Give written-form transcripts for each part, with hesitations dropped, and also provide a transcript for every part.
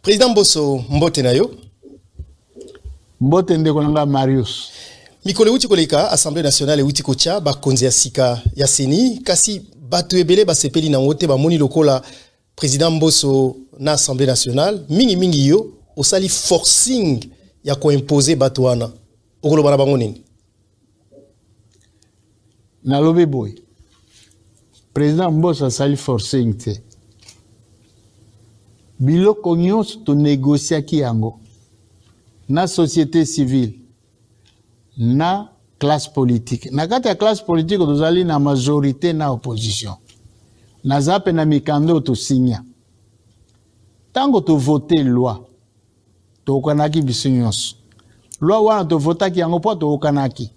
Président Mbosso mbote na yo. Mbote ndeko nanga Marius. Mikole uti koleka Assemblée nationale uti kocha ba konzi ya sika ya seni kasi batu ebele ba sepeli na ngote ba moni lokola président Mbosso na Assemblée nationale mingi yo osali forcing ya ko imposer batu wana. Okolo bana bango nini? Na lobi boy. Président Mbosso asali forcing te. Biloko nyonso to négociaki yango na société civile na classe politique. Na kati ya classe politique tozali na majorité na opposition. Na zape na mikando to signa. Tango to voter loi to kanaki biso nyonso. Loi wana to votaki yango po to kanaki.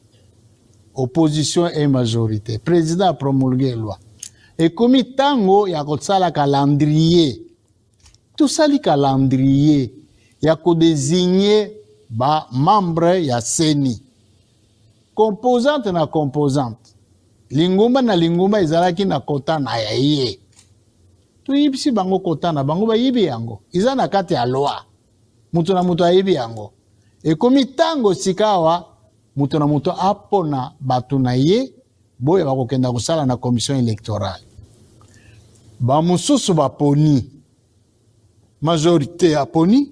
Opposition et majorité. Président a promulgué loi. Et comme tango ya kosala calendrier. Tout ça li calendrier. Ya ko désigner ba membre ya seni. Composante na composante. Lingumba na lingumba izalaki na kota na yaye. Tu yibisi bango kota na bango ba yibi yango. Iza na kati ya loi. Mutu na mutu ayibi yango. E komi tango sikawa mutu na mutu apona batu na ye boye bakokenda kusala na commission électorale. Ba mususu ba poni. Majorité a poni.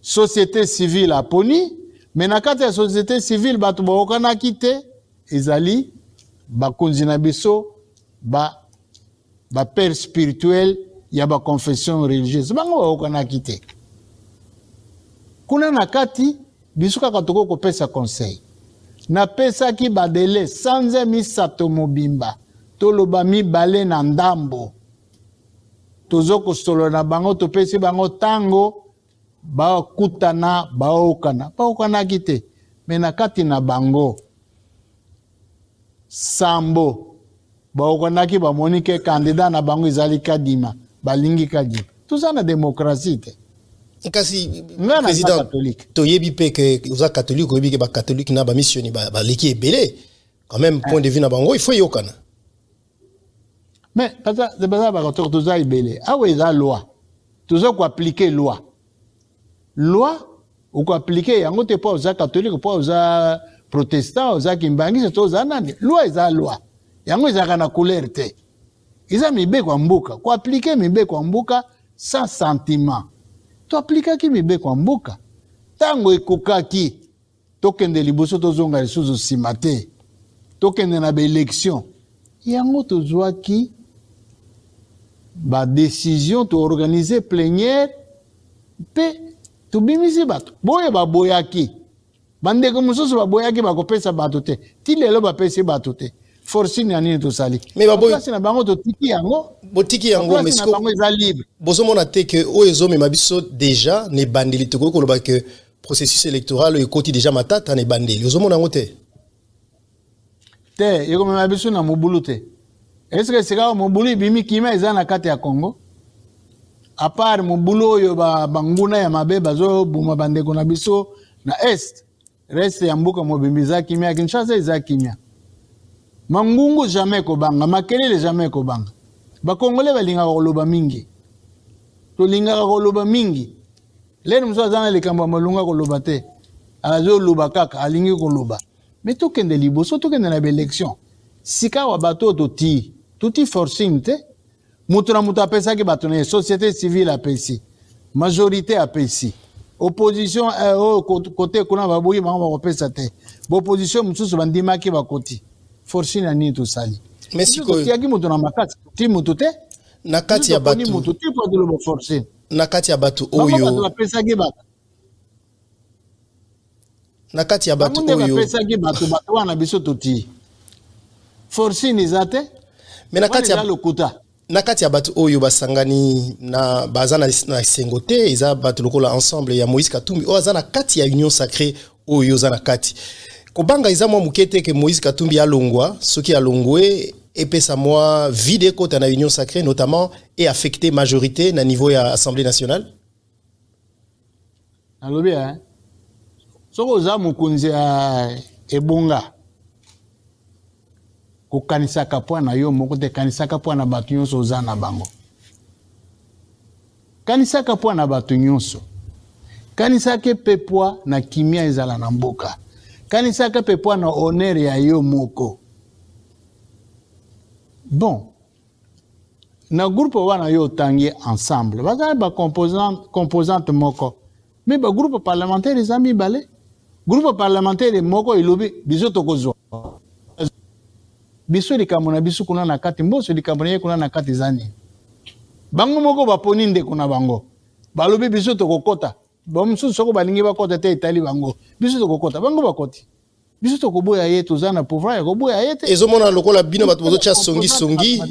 Société civile a poni. Mais na kati ya société civile batu baokana kite ezali bakonzi na biso ba père spirituel ya ba confession religieuse bango baokana kite. Kuna na kati biso kaka toko kopesa conseil. Na pesa ki badele sanze misato mobimba toloba mibale na ndambo. Tozoko solo na bango topesi bango tango ba kutana baokana kite mena kati na bango sambo baokana ki ba monike candidat na bango izali kadima balingi kadima tout ça na démocratie te kasi président catholique to yebi pe que oza catholique yebi ke ba catholique na ba missioni ba leki ebele quand même point de vue na bango il faut yokana mais parce que ba ba to za ebele awe za loi tozo ko appliquer loi ou ko appliquer yango te pa oza catholique pa oza protestant oza kimbangi to oza nani loi eza loi yango eza na couleur te iza mibe kwa mbuka ko appliquer mibe kwa mbuka sans sentiment to appliquer ki mibe kwa mbuka tango ekokaki tokende liboso tozonga lisusu simate tokende na ba élection yango tozwaki ba décision to organiser plénière pe to bimisi bato boye baboyaki bandeko mususu baboyaki bakopesa bato te ti lelo bapesi bato te forcing ya nini tosali mais baboy place na bango to tiki yango botiki yango mais bango eza libre bozomona te que oyezo me mabiso déjà ne bandeli to ko loba que processus électoral e koti déjà matata ne bandeli ozomona ngo te yeko me mabiso na mobulu te est-ce que sika mobulu bimi kima eza na kati ya Congo à part mobulu oyo banguna ya mabe bazo buma bandeko na biso na est reste ya mbuka mobimbiza kimia Kinshasa eza kimia mangungu jamais kobanga makelele jamais kobanga ba congolais balinga koloba mingi to linga koloba mingi leno mso azana likambo malunga koloba te azo loba kaka alingi koloba mais to kende liboso to kende na élection sika wa bato tuti forcing te mutu na mutu apesa ki bato na société civile apesi majorité apesi opposition côté kuna babuyi bango bakopesa te opposition mususu bandimaki bakoti forcing na nini tosali mais siko tiaki mutu na makati ti mutu te na kati ya bato mutu ti po de forcing na kati ya bato oyo bato apesa ki bato na kati ya bato oyo apesa ki bato wana biso toti forcing izate mais na kati ya bato oyo basangani na bazana na sengote eza bato lokola ensemble ya Moïse Katumbi o azana kati ya union sacrée oyo zana kati kobanga eza mwa mukete ke Moïse Katumbi alongwa soki alongwe epesa mwa vide kota na union sacrée notamment et affecté majorité na niveau ya Assemblée nationale alobi soko za mukunzi ya ebonga kokanisaka po na yo moko te kanisaka po na bato nyonso oza na bango kanisaka po na bato nyonso kanisaka pepwa na kimia ezala na mboka kanisaka pepwa na honneur ya yo moko bon na groupe wana yo tangi ensemble bazala ba composante moko mais ba groupe parlementaire ezami balé groupe parlementaire moko ilobi biso tokozwa biso likambo na biso kuna na kati mboso likambo na ye kuna na kati zani bango moko baponi ndeko na bango balobi biso tokokota bamususu soko balingi bakota te etali bango biso tokokota bango bakoti biso tokoboya ye tozana pouvoir ya koboya ye te ezomona lokola bino bato bozotia songi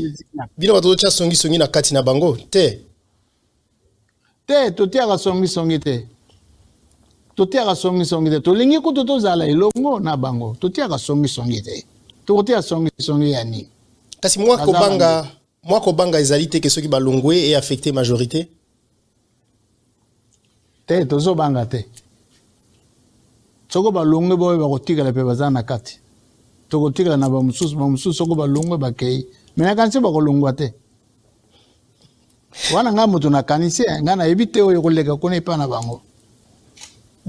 bino bato bozotia songi na kati na bango te totiaka songi te totiaka songi te tolingi kutu tozala elongo na bango totiaka songi te tokotia songi ya nini kasi mwako banga ezali te ke soki balongwe et affecté majorité te tozo banga te soko balongwe boye bakotikala pe bazana na kati tokotikala na bamususu soko balongwe bakei mena kanisi bakolongwa te wana nga moto na kanisi nga na yebi te oyo koleka kuna epa na bango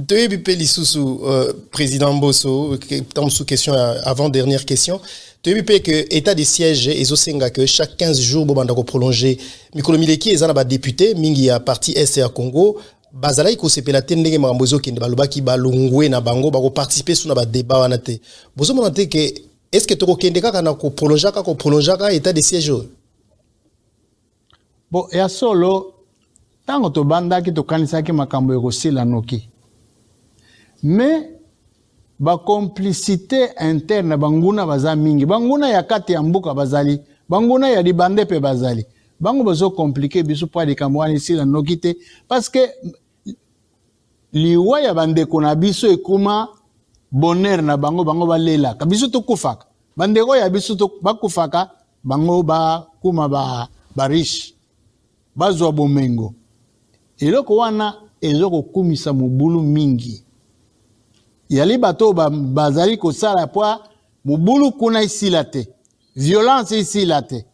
Toyebi pe lisusu président Mbosso tant sous question avant dernière question toyebi pe que état de siège ezosenga que chaque 15 jours bo banda ko prolonger mikolo mileki ezana ba député mingi ya parti est ya Congo bazalaki ko sepela te ndenge makambo ezokende balobaki balongwe na bango bako participer sous na ba débat wana te bozo mona te que est-ce que tokokende kaka na ko prolonger ka état de siège bon ya solo tango to bandaki to kanisaki makambo ekosila noki mais ba complicité interne banguna baza mingi banguna ya kati ya mbuka bazali banguna ya libande pe bazali bango bazo compliquer biso pa likambo wana ici la nokite parce que liwa ya bandeko na biso ekuma bonheur na bango balela ka biso to kufaka bandeko ya biso to bakufaka bango ba kuma ba riche bazwa bomengo eloko wana ezoko kumisa mubulu mingi yali bato bazali ko sala poa mubulu kuna isila te violence isila te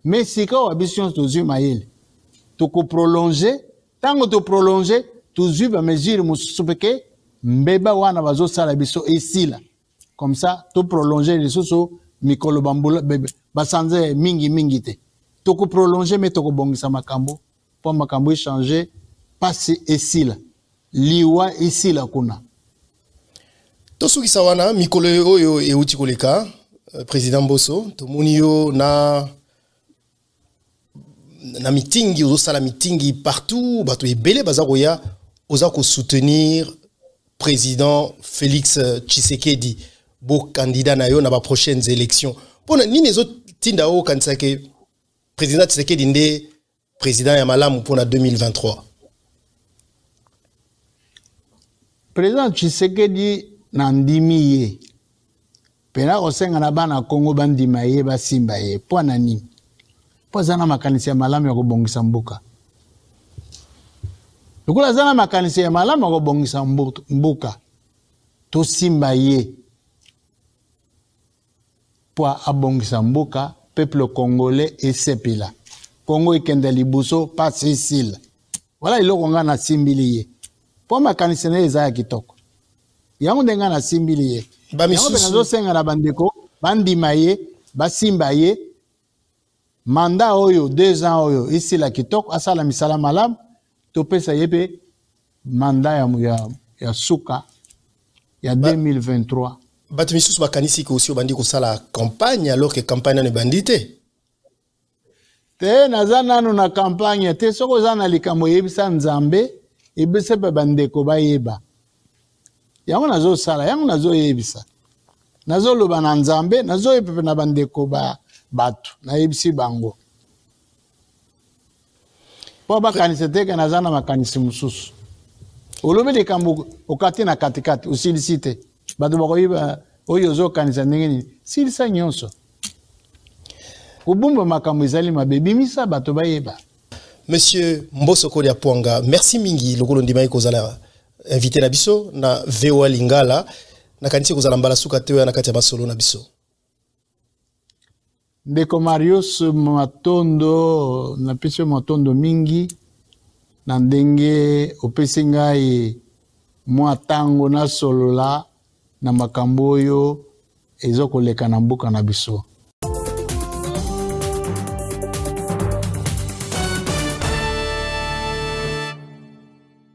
mais sika wa biso tozu mayele to ko prolonger tango to prolonger tozu ba mesure mususu peke mbeba wana bazo sala biso isila comme ça to prolonger les soso mikolo bambula basanze mingi te to ko prolonger mais to ko bongisa makambo po makambo changer passe isila liwa isila kuna tosuki sawana mikolo oyo euti koleka président Mbosso tomoni yo na mitingi ozosala mitingi partout bato ebele baza koya oza ko soutenir président Félix Tshisekedi bo candidat na yo na ba prochaines élections pona nini ezotinda o kanisa ke président Tshisekedi nde président ya malamu pona 2023 président Tshisekedi nandimi ye pena osenga na bana Congo bandima ye basimba ye po na nini po zana makanisi ya malamu ya kobongisa mbuka lokola zana makanisi ya malamu ya kobongisa mbuka to simba ye po abongisa mbuka peuple congolais esepila Congo ikende libuso pas isila wala iloko nga na simbili ye po makanisi na eza ya kitoko yango ndenga na simbili ye yango benazo senga na bandeko bandima ye basimba ye manda oyo 2 ans oyo ici la kitoko asala misala malam to pesa yebe manda ya suka ya 2023 batu misusu bakanisi ko aussi bandi ko sala campagne alors que campagne ne bandité te nazana no na campagne te soko zana likambo yebisa nzambe ebise pe bandeko bayeba yango nazo sala yango nazo yebisa nazo loba na nzambe nazo yepepe na bandeko batu na yebisi bango po bakanisi teke nazana makanisi mususu olobe likambo okati na katikati usilisite batu bakoyiba oyo zo kanisa ndenge silisa nyonso kubumba makambo ezali mabebi misa bato bayeba. Monsieur Mbosso Kolia Pwanga, merci mingi lokolo ndima kozala invité na biso na VOA Lingala na kanisi kozala mbala suka tewe na kati ya masolo na biso. Ndeko Marius Matondo na pisio Matondo mingi na ndenge opesi ngai mwa tango na solola na makambo oyo ezokoleka na mboka na biso.